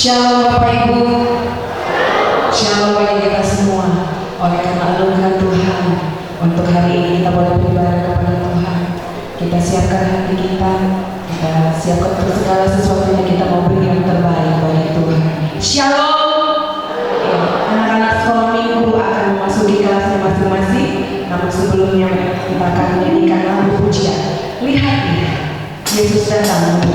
Shalom Bapak Ibu, shalom bagi kita semua. Oleh karena anugerah Tuhan, untuk hari ini kita boleh beribadah kepada Tuhan. Kita siapkan hati kita siapkan untuk segala sesuatu yang kita mau beri yang terbaik bagi Tuhan. Shalom. Ya, anak-anak sekolah minggu akan memasuki kelasnya masing-masing. Namun sebelumnya kita akan menyanyikan lagu pujian. Lihat, Yesus datang.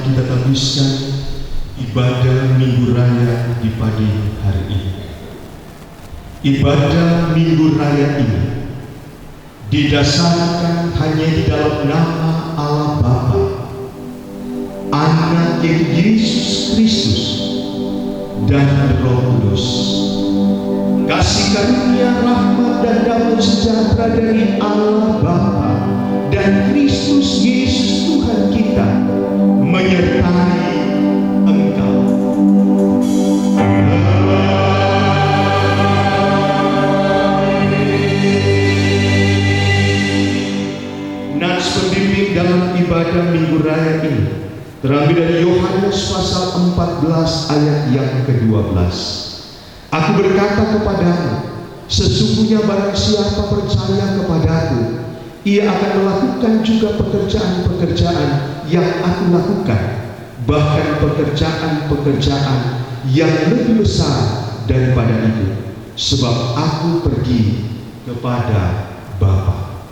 kita habiskan ibadah Minggu Raya di pagi hari ini. Ibadah Minggu Raya ini didasarkan hanya di dalam nama Allah Bapa, Anak yaitu Yesus Kristus, dan Roh Kudus. Kasih karunia, rahmat, dan damai sejahtera dari Allah Bapa dan Kristus Yesus Tuhan kita menyertai engkau. Nats pembimbing dalam ibadah Minggu Raya ini terambil dari Yohanes pasal 14 ayat yang ke-12. Aku berkata kepadamu, sesungguhnya barang siapa percaya kepadaku, ia akan melakukan juga pekerjaan-pekerjaan yang aku lakukan, bahkan pekerjaan-pekerjaan yang lebih besar daripada itu, sebab aku pergi kepada Bapa.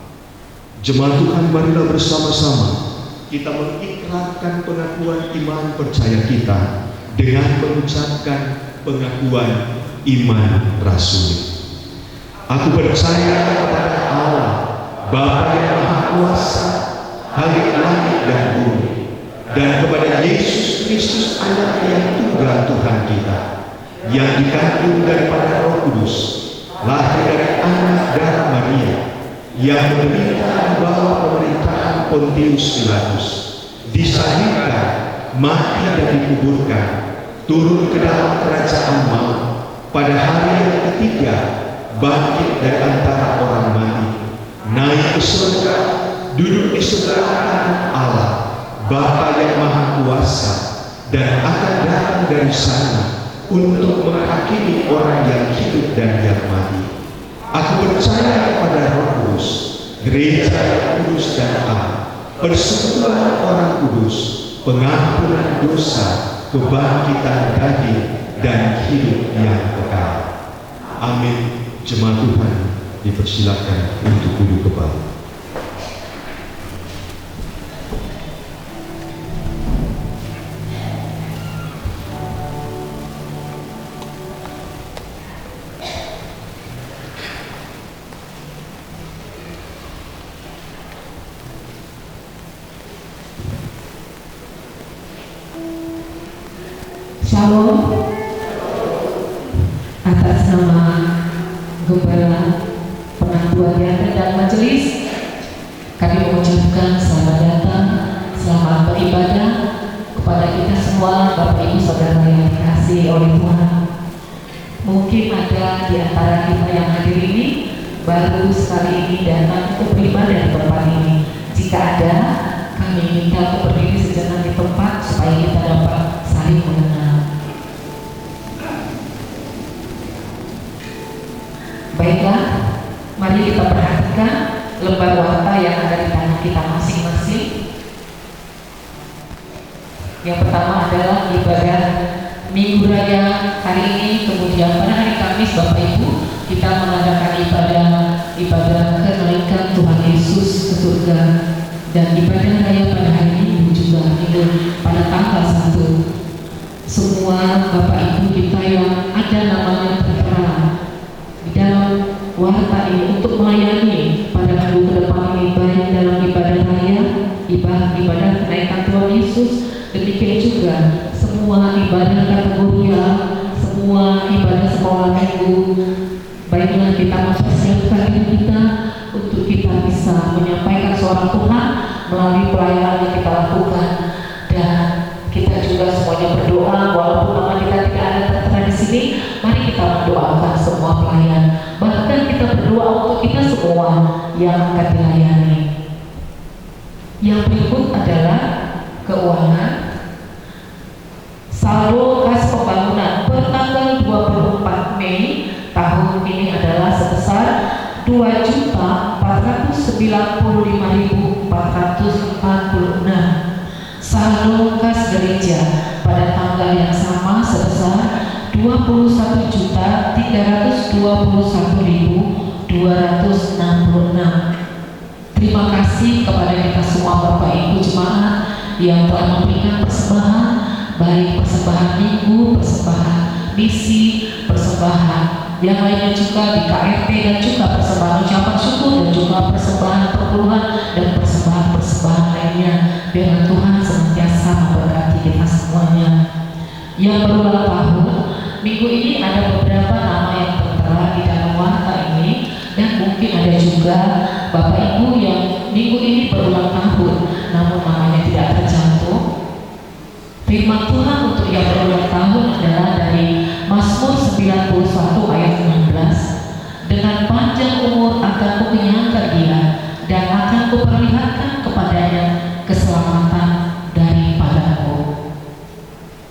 Jemaat Tuhan, marilah bersama-sama kita mengikrarkan pengakuan iman percaya kita dengan mengucapkan pengakuan iman rasuli. Aku percaya kepada Allah, Bapa yang Maha Kuasa, Halik langit dan bumi, dan kepada Yesus Kristus, Anak yang tunggal Tuhan kita, yang dikandung daripada Roh Kudus, lahir dari anak darah Maria, yang menderita di bawah pemerintahan Pontius Pilatus, disalibkan, mati dan dikuburkan, turun ke dalam kerajaan maut, pada hari yang ketiga bangkit dari antara orang mati, naik ke surga, duduk di sebelah kanan Allah Bapa yang Maha Kuasa, dan akan datang dari sana untuk menghakimi orang yang hidup dan yang mati. Aku percaya kepada Roh Kudus, gereja yang kudus dan am, persekutuan orang kudus, pengampunan dosa, kebangkitan daging, dan hidup yang kekal. Amin. Jemaat Tuhan dipersilakan untuk duduk kembali. Shalom. Atas nama Gembala Penangguhan Diaken dan Majelis, kami mengucapkan selamat datang, selamat beribadah kepada kita semua, Bapak Ibu Saudara yang dikasihi oleh Tuhan. Mungkin ada di antara kita yang hadir ini baru sekali ini datang untuk beribadah di tempat ini. Jika ada, kami minta untuk berdiri sejenak di tempat supaya kita dapat saling mengenal. Baiklah, mari kita perhatikan lembar warta yang ada di tangan kita masing-masing. Yang pertama adalah ibadah Minggu Raya hari ini, kemudian pada hari Kamis Bapak Ibu kita mengadakan ibadah kenaikan Tuhan Yesus ke surga, dan ibadah raya pada hari ini juga itu pada tanggal 1. Semua Bapak Ibu kita yang ada namanya tertera di dalam warta ini untuk melayani pada minggu ke depan ini, baik dalam ibadah raya, ibadah kenaikan Tuhan Yesus, demikian juga semua ibadah kategorial, semua ibadah sekolah minggu. Baiklah, kita mempersiapkan diri kita untuk kita bisa menyampaikan suara Tuhan melalui pelayanan yang kita lakukan, dan kita juga semuanya berdoa walaupun nama kita tidak ada tertera di sini. Mari kita mendoakan semua pelayan, bahkan kita berdoa untuk kita semua yang akan dilayani. Yang berikut adalah keuangan. Saldo kas pembangunan per tanggal 24 Mei tahun ini adalah sebesar 2.495.446. Saldo kas gereja pada tanggal yang sama sebesar 21.321.266. Terima kasih kepada kita semua Bapak Ibu jemaat yang telah memberikan persembahan, baik persembahan minggu, persembahan misi, persembahan yang lainnya juga di KRT, dan juga persembahan ucapan syukur, dan juga persembahan perpuluhan dan persembahan lainnya. Biar Tuhan senantiasa memberkati kita semuanya. Yang berulang tahun, minggu ini ada beberapa nama yang tertera di dalam warta ini, dan mungkin ada juga Bapak Ibu yang minggu ini berulang tahun namun namanya tidak tercantum. Firman Tuhan untuk yang berulang tahun adalah dari Mazmur 91 ayat 16. Dengan panjang umur akan kukenyangkan dia, dan akan kuperlihatkan kepadanya keselamatan daripadaku.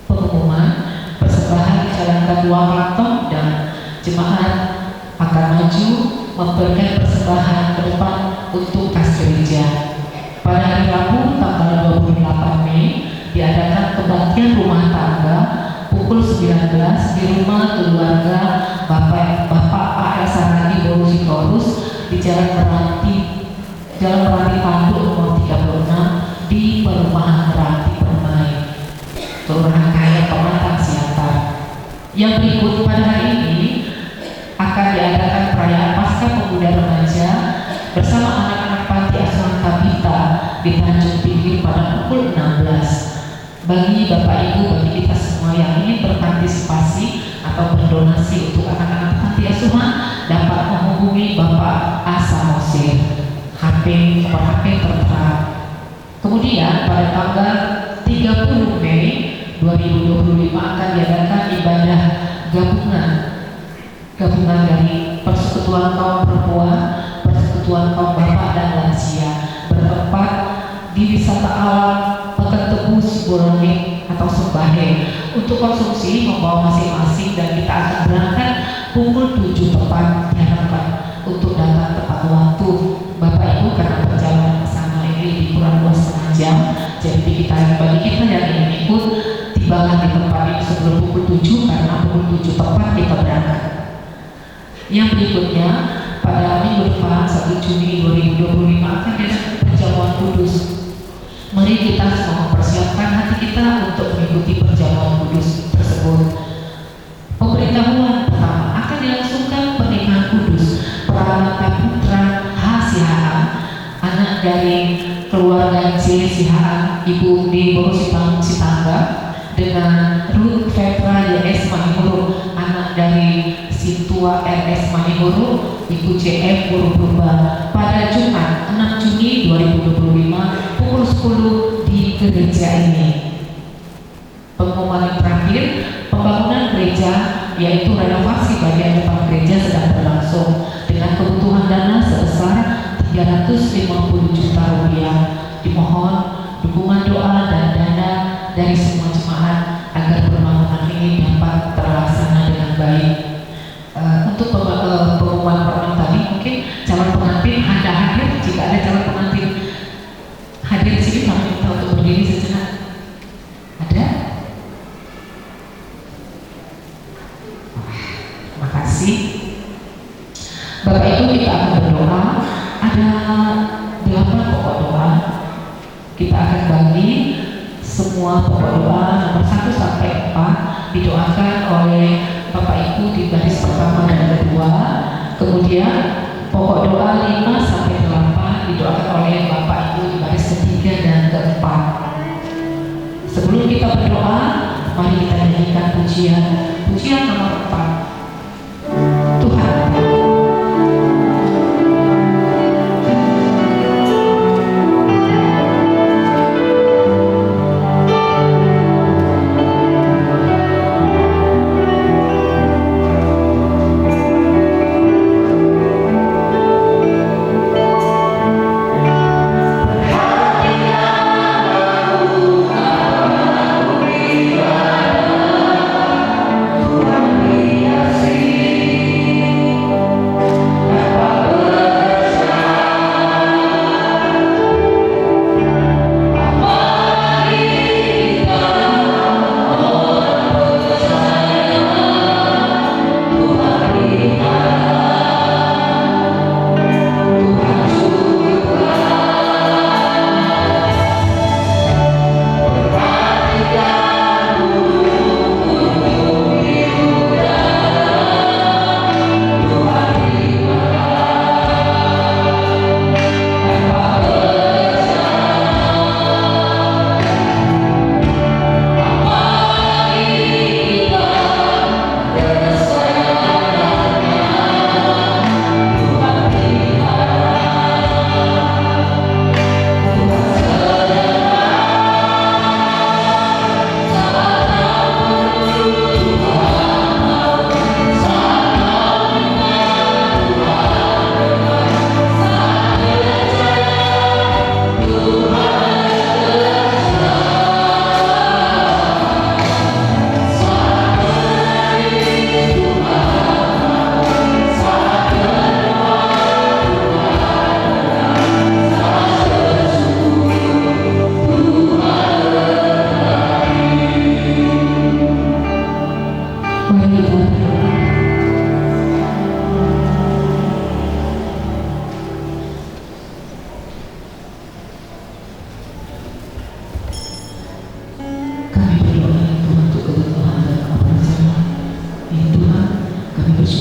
Pengumuman persembahan dijalankan Wakantong, dan jemaat akan maju memberikan persembahan ke depan untuk kas gereja. Pada hari Rabu tanggal 28 Mei diadakan kebaktian rumah tangga pukul 19 di rumah keluarga Bapak A.L. Saragi Borusitorus di Jalan Meranti Pandu nomor 36 di Perumahan Meranti Permai, Kelurahan Kaya, Pematang Siantar. Yang berikut pada hari ini akan diadakan perayaan Paskah Pemuda Remaja bersama anak-anak panti asuhan Tabita di Tanjung Pinggir pada pukul 16. Bagi Bapak Ibu, bagi kita semua yang ingin berpartisipasi atau berdonasi untuk anak-anak panti asuhan dapat menghubungi Bapak Asa Mosir, nomor HP tertera. Kemudian pada tanggal 30 Mei 2025 akan diadakan ibadah gabungan dari Persekutuan Kaum Perempuan, Persekutuan Kaum Bapak dan Lansia, bertempat di wisata alam Pekan Tebu Siborone atau Sembahe. Untuk konsumsi membawa masing-masing, dan kita akan berangkat pukul 7 tepat, diharapkan untuk datang tepat waktu. Bapak Ibu, karena perjalanan ke sana ini lebih kurang 2,5 jam, jadi bagi kita yang ingin ikut tibalah di tempat ini sebelum pukul 7, karena pukul 7 tepat kita berangkat. Yang berikutnya pada minggu depan 1 Juni 2025 akan diadakan perjamuan kudus. Mari kita semua mempersiapkan hati kita untuk mengikuti perjamuan kudus tersebut. Pemberitahuan pertama, akan dilangsungkan pernikahan kudus Pranata Putra H. Sihaan, anak dari keluarga C. Sihaan, Ibu di Borosipang Sitangga, dengan Ruth Petra Y.S. Manihuru, anak dari Sintua R.S. Manihuru, Ibu C.F. Purba, pada Jumat 6 Juni 2025 pukul 10 di gereja ini. Pengumuman yang terakhir, pembangunan gereja yaitu renovasi bagian depan gereja sedang berlangsung dengan kebutuhan dana sebesar 350 juta rupiah. Dimohon dukungan doa dan dana dari semua jemaat agar pembangunan ini dapat terlaksana dengan baik. Untuk pengumuman pertama tadi, mungkin calon pengantin Anda hadir. Jika ada calon pengantin hadir di sini, kami minta untuk berdiri sejenak. Ada? Terima kasih. Bapak Ibu, kita akan berdoa. Ada 8 pokok doa. Kita akan bagi semua pokok doa nomor 1 sampai 4 didoakan oleh Bapak Ibu di baris pertama dan kedua. Kemudian pokok doa 5 sampai 8 didoakan oleh Bapak Ibu di baris ketiga dan keempat. Sebelum kita berdoa, mari kita nyanyikan pujian nomor 4. Tuhan. Maria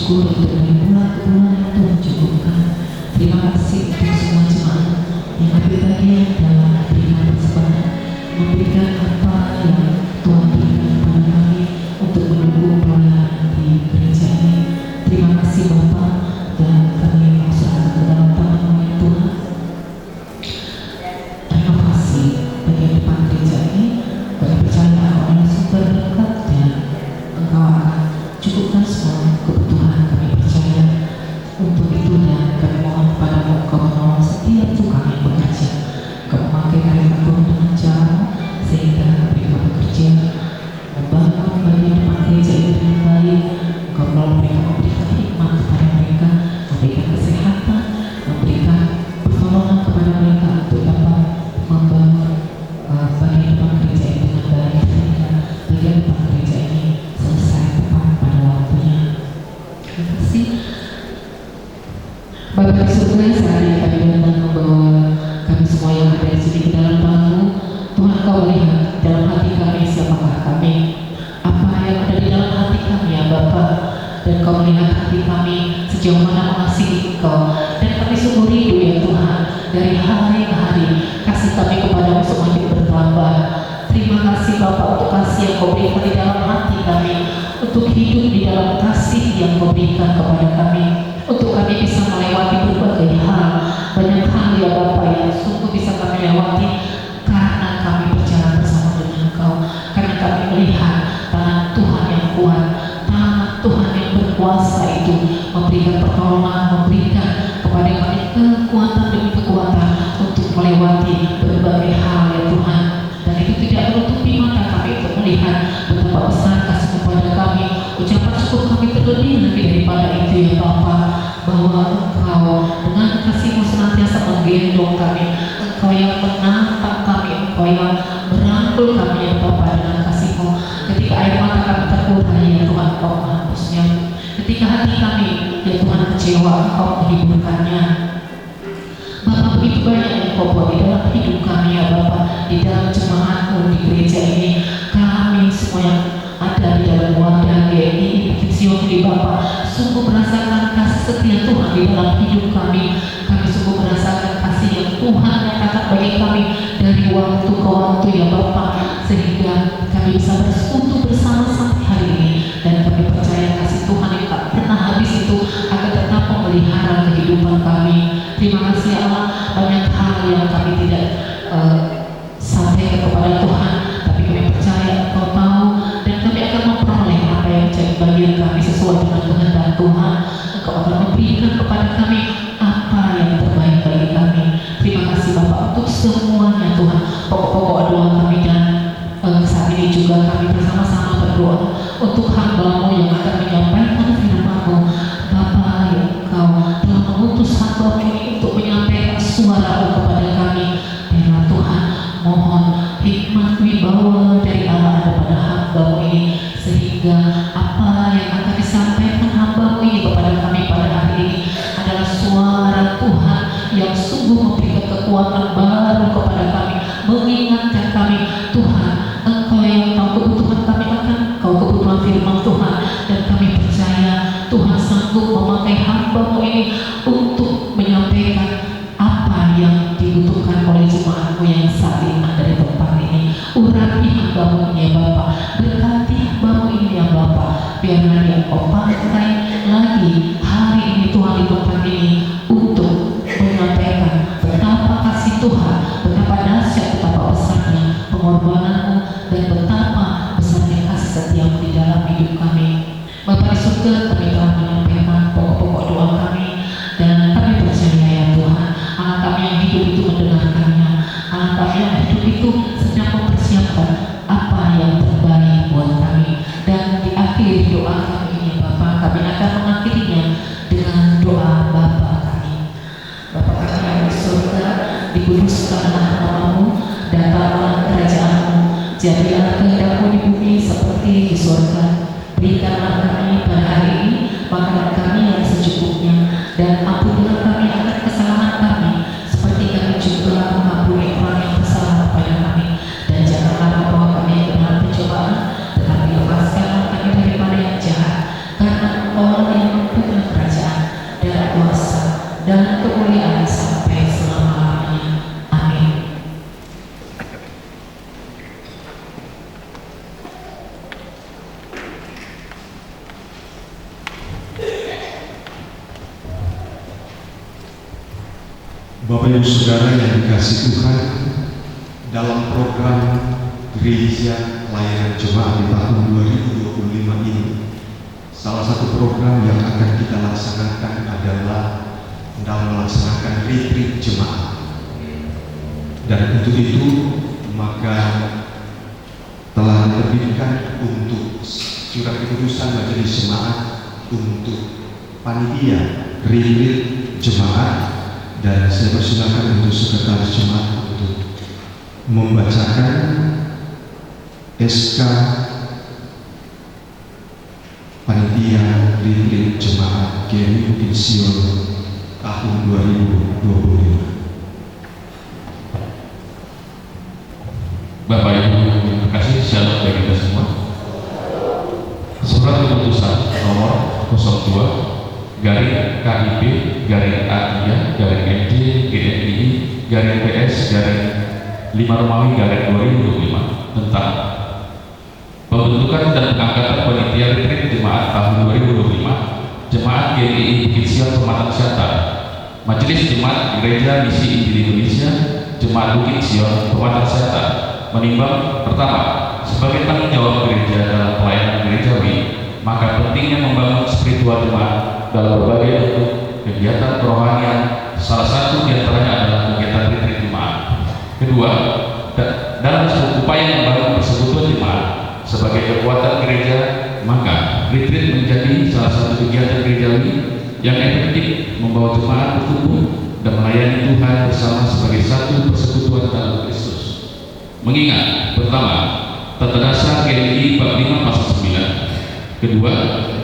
bersyukur untuk dari bulan ke bulan yang Tuhan cukupkan. Terima kasih untuk semua jemaat yang ambil bagian dalam memberikan persembahan, memberikan apa yang Tuhan berikan kepada kami untuk mendukung pelayanan di gereja ini. Terima kasih Bapa, dan kami mau serahkan ke dalam tangan-Mu ya Tuhan. Renovasi bagian depan gereja ini, kami percaya Engkau adalah sumber berkat dan Engkau akan cukupkan semua kebutuhan. Kami percaya untuk itu, dan kami mohon kepada-Mu Engkau menolong setiap tukang yang bekerja. Engkau memakai mereka dengan cara sehingga mereka bekerja membangun bagian depan gereja ini dengan baik. Engkau menolong mereka, memberikan hikmat kepada mereka, memberikan kesehatan, memberikan pertolongan kepada mereka untuk dapat membangun bagian depan gereja ini dengan baik, sehingga bagian depan gereja ini selesai tepat pada waktunya. Terima kasih. Bapak di surga, sehari kami datang membawa kami semua yang ada di sini ke dalam tangan-Mu. Tuhan, Kau lihat dalam hati kami siapakah kami, apa yang ada di dalam hati kami ya Bapa, dan Kau melihat hati kami sejauh mana mengasihi Engkau, dan kami sungguh rindu ya Tuhan, dari hari ke hari kasih kami kepada-Mu semakin bertambah. Terima kasih Bapa untuk kasih yang Kau berikan di dalam hati kami, untuk hidup di dalam kasih yang Kau berikan kepada kami, untuk kami bisa melewati berbagai hal, banyak hal ya Bapa yang sungguh bisa kami lewati karena kami berjalan bersama dengan Engkau, karena kami melihat tangan Tuhan yang kuat, tangan Tuhan yang berkuasa itu memberikan pertolongan, memberikan kepada kami kekuatan demi kekuatan untuk melewati berbagai hal ya Tuhan. Dan itu tidak menutupi mata kami untuk melihat betapa besar kasih kepada kami. Ucapan syukur kami terlebih lebih daripada itu ya Bapa, bahwa Engkau dengan kasih-Mu senantiasa menggendong kami, Engkau yang menantang kami, Engkau yang merangkul kami ya Bapa dengan kasih-Mu. Ketika air mata kami terkurai ya Tuhan, Engkau menghapusnya. Ketika hati kami ya Tuhan kecewa, Engkau menghiburkannya. Bapa, begitu banyak yang Kau buat di dalam hidup kami ya Bapa, di dalam jemaat-Mu di gereja ini. Kami semua yang ada di dalam wadah GMI Bukit Sion di Bapa sungguh merasakan kasih setia Tuhan di dalam hidup kami. Kami sungguh merasakan kasih yang Tuhan nyatakan bagi kami dari waktu ke waktu ya Bapa, sehingga kami bisa bersekutu bersama sampai hari ini. Dan kami percaya kasih Tuhan yang tak pernah habis itu akan tetap memelihara kehidupan kami. Terima kasih ya Allah, banyak hal yang kami tidak sampaikan kepada Tuhan, tapi kami percaya Engkau tahu, dan kami akan memperoleh apa yang menjadi bagian kami sesuai dengan kehendak Tuhan. Engkau akan memberikan kepada kami apa yang terbaik bagi kami. Terima kasih Bapak untuk semuanya Tuhan, pokok-pokok doa kami, dan saat ini juga kami bersama-sama berdoa untuk hamba-Mu yang akan menyampaikan firman-Mu. Bapa yang Engkau telah mengutus hamba-Mu ini untuk menyampaikan suara-Mu kepada kami. Biarlah Tuhan, mohon hikmat wibawa dari Allah ada pada hamba-Mu ini, sehingga apa yang akan disampaikan hamba-Mu ini kepada kami pada hari ini adalah suara Tuhan yang sungguh memberikan kekuatan baru kepada kami, mengingatkan kami, Tuhan, Engkau yang tahu kebutuhan kami akan Engkau kebutuhan firman Tuhan, dan kami percaya Tuhan sanggup memakai hamba-Mu ini untuk menyampaikan apa yang dibutuhkan oleh jemaat-Mu yang saat ini ada di tempat ini. Urapi hamba-Mu ini ya Bapa, berkati hamba-Mu ini ya Bapa, biarlah dia Engkau pakai lagi hari ini Tuhan di tempat ini untuk menyampaikan betapa kasih Tuhan, betapa dahsyat, betapa besarnya pengorbanan-Mu, dan betapa besarnya kasih setia-Mu di dalam hidup kami. Bapa di surga, kami telah menyampaikan pokok-pokok doa kami, dan kami percaya ya Tuhan, anak kami yang hidup itu mendengarkannya, anak kami yang hidup itu sedang mempersiapkan apa yang terbaik buat kami. Dan di akhir doa kami ini Bapa, kami akan mengakhirinya dengan doa Bapa kami. Bapa kami yang di surga, dikuduskanlah nama-Mu, datanglah kerajaan-Mu, jadilah kehendak-Mu di bumi seperti di surga. Berikanlah kami pada hari ini makanan kami yang secukupnya, dan ampunilah kami akan kesalahan kami, seperti kami juga mengampuni orang yang bersalah kepada kami. Dan janganlah membawa kami ke dalam pencobaan, tetapi lepaskanlah kami daripada yang jahat, karena Engkau yang mampu Bapak Ibu Saudara yang dikasihi Tuhan, dalam program Gereja Layanan Jemaat di tahun 2025 ini, salah satu program yang akan kita laksanakan adalah dalam melaksanakan retreat jemaat. Dan untuk itu maka telah diterbitkan untuk surat keputusan Majelis Jemaat untuk panitia retreat jemaat, dan saya persilakan untuk sekretaris jemaat untuk membacakan SK panitia retreat jemaat GMI Bukit Sion tahun 2025. Bapak Ibu terima kasih, shalom bagi kita semua. Surat keputusan nomor 02 garing KIP garing AIA garing MJ GNI garing PS garing 5 Romawi garing 2025 tentang pembentukan dan pengangkatan panitia retreat jemaat tahun 2025 Jemaat GNI Bukit Sion Pematang Siantar, Majelis Jemaat Gereja Misi Injil Indonesia Jemaat Bukit Sion Pematang Siantar menimbang, pertama, sebagai tanggung jawab gereja dalam pelayanan gerejawi, maka pentingnya membangun spiritual jemaat dalam berbagai bentuk kegiatan kerohanian. Salah satu diantaranya adalah kegiatan retreat jemaat. Kedua, dalam upaya membangun persekutuan jemaat sebagai kekuatan gereja, maka retreat menjadi salah satu kegiatan gerejawi yang efektif membawa jemaat bertumbuh dan melayani Tuhan bersama sebagai satu persekutuan dalam Kristus. Mengingat, pertama, tata dasar GNI bab 5 pasal 9. Kedua,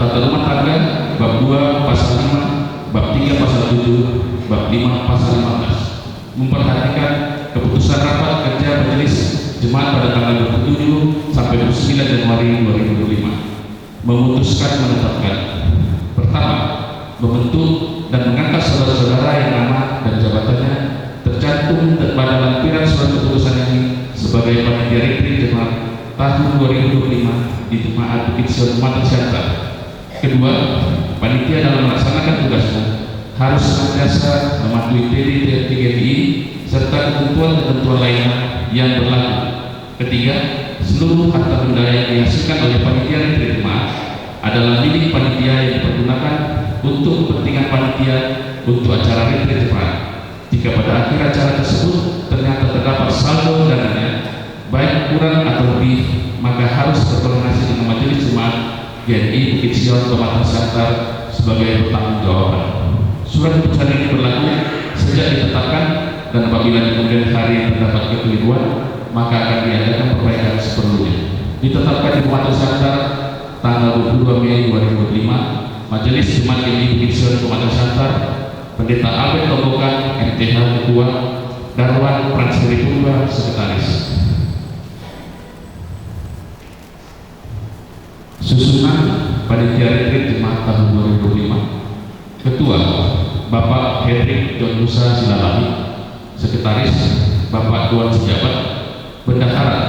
tata rumah tangga bab 2 pasal 5, bab 3 pasal 7, bab 5 pasal 15. Memperhatikan keputusan rapat kerja Majelis Jemaat pada tanggal 27 sampai 29 Januari 2025 memutuskan menetapkan, pertama, membentuk dan mengangkat saudara-saudara yang nama dan jabatannya tercantum pada lampiran surat keputusan ini sebagai panitia retreat jemaat tahun 2025 di Jemaat Bukit Sion Pematang Siantar. Kedua, panitia dalam melaksanakan tugasnya harus senantiasa mematuhi TDT-GNI serta ketentuan-ketentuan lainnya yang berlaku. Ketiga, seluruh harta benda yang dihasilkan oleh panitia retreat jemaat adalah milik panitia yang dipergunakan untuk kepentingan panitia untuk acara retreat jemaat. Jika pada akhir acara tersebut ternyata terdapat saldo dananya, baik kurang atau lebih, maka harus berkoordinasi dengan Majelis Jemaat GNI Bukit Sion Pematang Siantar sebagai pertanggungjawaban. Surat keputusan ini berlaku sejak ditetapkan, dan apabila di kemudian hari terdapat kekeliruan, maka akan diadakan perbaikan seperlunya. Ditetapkan di Pematang Siantar tanggal 22 Mei 2025, Majelis Jemaat GNI Bukit Sion Pematang Siantar, Pendeta Albert Tombokan, MTH Ketua, Darwan Pranseri Purba, Sekretaris. Susunan panitia retreat jemaat tahun 2025. Ketua Bapak Hendrik John Musa Silalahi, Sekretaris Bapak Tuan Sejabat, Bendahara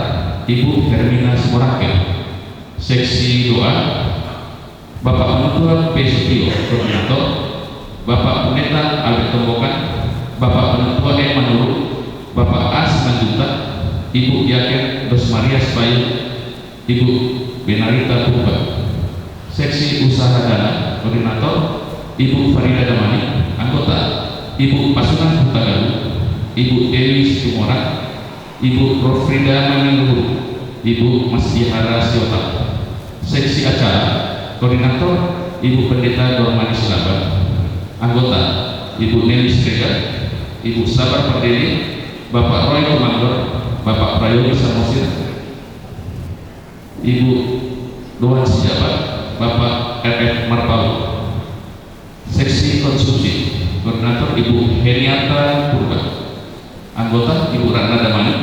Ibu Hermina Simorakel, Seksi Doa Bapak Penutuan P. Setio, Koordinator, Bapak Pendeta Albert Tombokan, Bapak Penutua M. Manurung, Bapak A. Simanjunta, Ibu Diaken Rosmaria Sepayu, Ibu Benarita Purba. Seksi Usaha Dana, Koordinator Ibu Farida Damani. Anggota Ibu Pasunan Hutagalu, Ibu Dewi Situmora, Ibu Rofrida Maniluhur, Ibu Mas Dihara Siota. Seksi Acara, Koordinator Ibu Pendeta Dormani Silaban. Anggota Ibu Nelly Srega, Ibu Sabar Pardeli, Bapak Roy Komandor, Bapak Prayogi Samosir, Ibu Doan Sejabat, Bapak RF Marpau. Seksi Konsumsi, Koordinator Ibu Heniata Purba. Anggota Ibu Ratna Damani,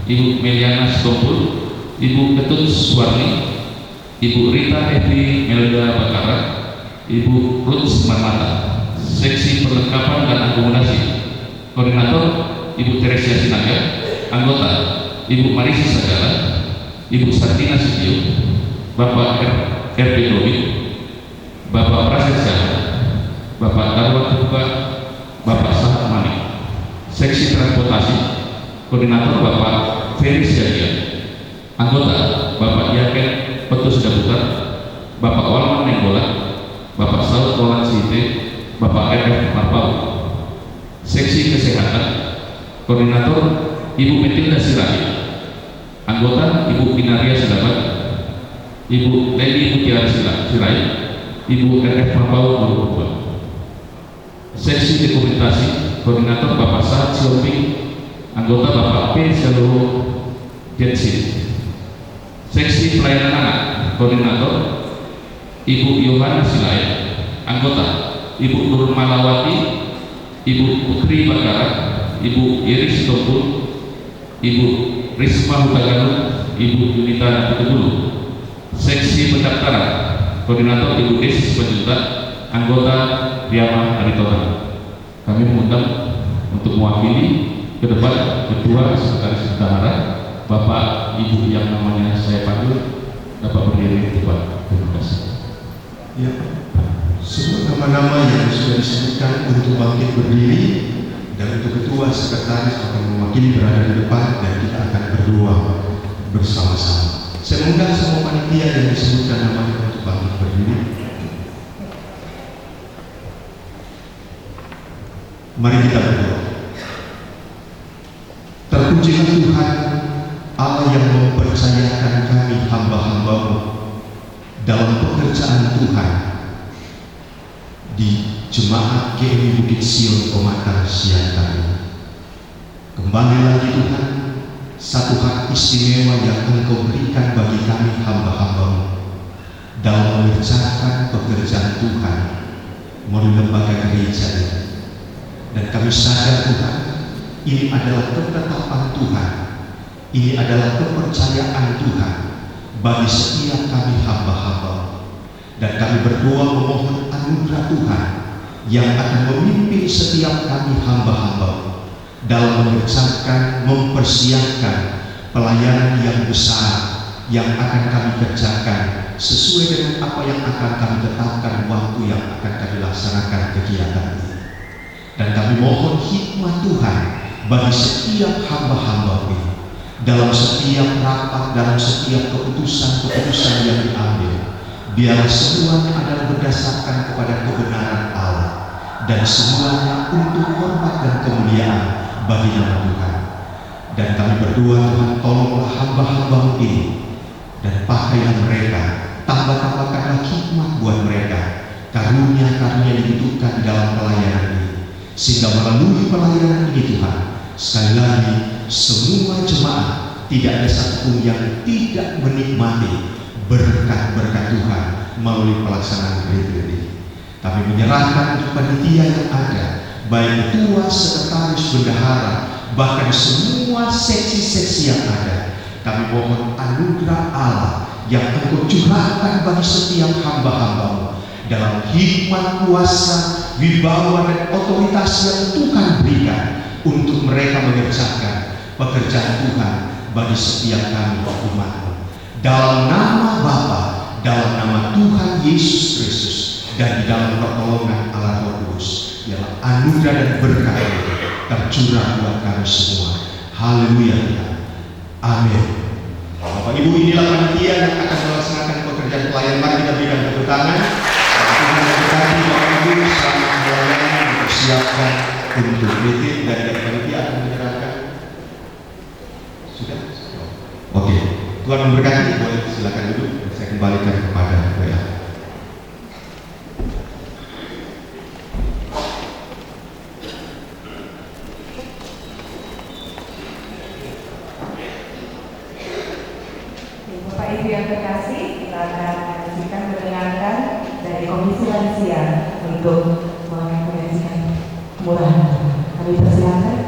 Ibu Meliana Stompul, Ibu Ketut Suwarni, Ibu Rita Evi Melda Bakara, Ibu Ruth Marmata. Seksi Perlengkapan dan Akomodasi, Koordinator Ibu Teresia Sinaga. Anggota Ibu Marisi Sagala, Ibu Sartina Sitio, Bapak RP Dobi, Bapak Prasetya, Bapak Darwan Purba, Bapak Sahat Manik. Seksi transportasi, koordinator Bapak Ferry Siagian. Anggota Bapak Yaken Petus Daputar, Bapak Walman Nenggolan, Bapak Saud Roland Site, Bapak RF Marpau. Seksi kesehatan, koordinator Ibu Metilda Sirait. Anggota Ibu Pinaria Silaban, Ibu Lady Mutiara Sirait, Ibu RF Marpau 22. Seksi dokumentasi, koordinator Bapak Saad Sioping, anggota Bapak P. Seluruh Jensin. Seksi pelayanan anak, koordinator Ibu Yohana Sirait, anggota Ibu Nur Malawati, Ibu Putri Bagara, Ibu Iris Tompul, Ibu Risma Hutaganu, Ibu Yunita Pitubulu. Seksi pendaftaran, koordinator Ibu Desis Penjuta, anggota Riama Aritonang. Kami mengundang untuk mewakili ke depan Ketua Sekretaris Bendahara, Bapak Ibu yang namanya saya panggil, dapat berdiri di depan. Terima kasih. Ya, semua nama-nama yang sudah disebutkan untuk bangkit berdiri dan untuk Ketua Sekretaris akan mewakili berada di depan dan kita akan berdoa bersama-sama. Saya mengundang semua panitia yang disebutkan namanya untuk bangkit berdiri. Mari kita berdoa. Terpujilah Tuhan Allah yang mempercayakan kami hamba-hamba-Mu dalam pekerjaan Tuhan di Jemaat GMI Bukit Sion Komatar Siantar. Kembali lagi Tuhan, satu hak istimewa yang Engkau berikan bagi kami hamba-hamba-Mu dalam mengerjakan pekerjaan Tuhan melalui lembaga gereja ini. Dan kami sadar Tuhan, ini adalah ketetapan Tuhan, ini adalah kepercayaan Tuhan bagi setiap kami hamba-hamba. Dan kami berdoa memohon anugerah Tuhan yang akan memimpin setiap kami hamba-hamba dalam mengerjakan, mempersiapkan pelayanan yang besar yang akan kami kerjakan sesuai dengan apa yang akan kami tetapkan waktu yang akan kami laksanakan kegiatan ini. Dan kami mohon hikmat Tuhan bagi setiap hamba-hamba ini dalam setiap rapat, dalam setiap keputusan-keputusan yang diambil. Biarlah semuanya adalah berdasarkan kepada kebenaran Allah dan semuanya untuk hormat dan kemuliaan bagi nama Tuhan. Dan kami berdoa Tuhan, tolonglah hamba-hamba-Mu ini dan pakailah mereka, tambah-tambahkanlah hikmat buat mereka, karunia-karunia dibutuhkan dalam pelayanan ini, sehingga melalui pelayanan ini Tuhan, sekali lagi semua jemaat tidak ada satupun yang tidak menikmati berkat-berkat Tuhan melalui pelaksanaan gereja ini. Kami menyerahkan untuk panitia yang ada, baik ketua, sekretaris, bendahara, bahkan semua seksi-seksi yang ada. Kami mohon anugerah Allah yang Engkau curahkan bagi setiap hamba-hamba-Mu dalam hikmat, kuasa, wibawa dan otoritas yang Tuhan berikan untuk mereka mengerjakan pekerjaan Tuhan bagi setiap kami umat-Mu. Dalam nama Bapa, dalam nama Tuhan Yesus Kristus, dan di dalam pertolongan Allah Roh Kudus, biarlah anugerah dan berkat tercurah buat kami semua. Haleluya Tuhan. Amin. Bapak Ibu, inilah panitia yang akan melaksanakan pekerjaan pelayan. Mari kita berikan tepuk tangan. Tuhan memberkati Bapak Ibu selama pelayanan dipersiapkan untuk meeting dari panitia akan menyerahkan. Sudah? Oke. Tuhan memberkati. Boleh silakan duduk. Saya kembalikan kepada Bapak. Bapak Ibu yang terkasih, kita akan lanjutkan mendengarkan dari Komisi Lansia untuk mengakomodasikan kemurahan. Kami persilakan.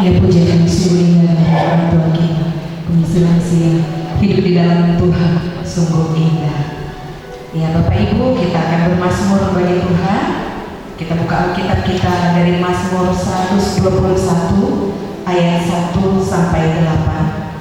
Ya pujian syukur dan orang tua kita, pengisian siang hidup di dalam Tuhan sungguh indah. Ya Bapak Ibu, kita akan bermazmur bagi Tuhan. Kita buka Alkitab kita dari Mazmur 121 ayat 1 sampai 8.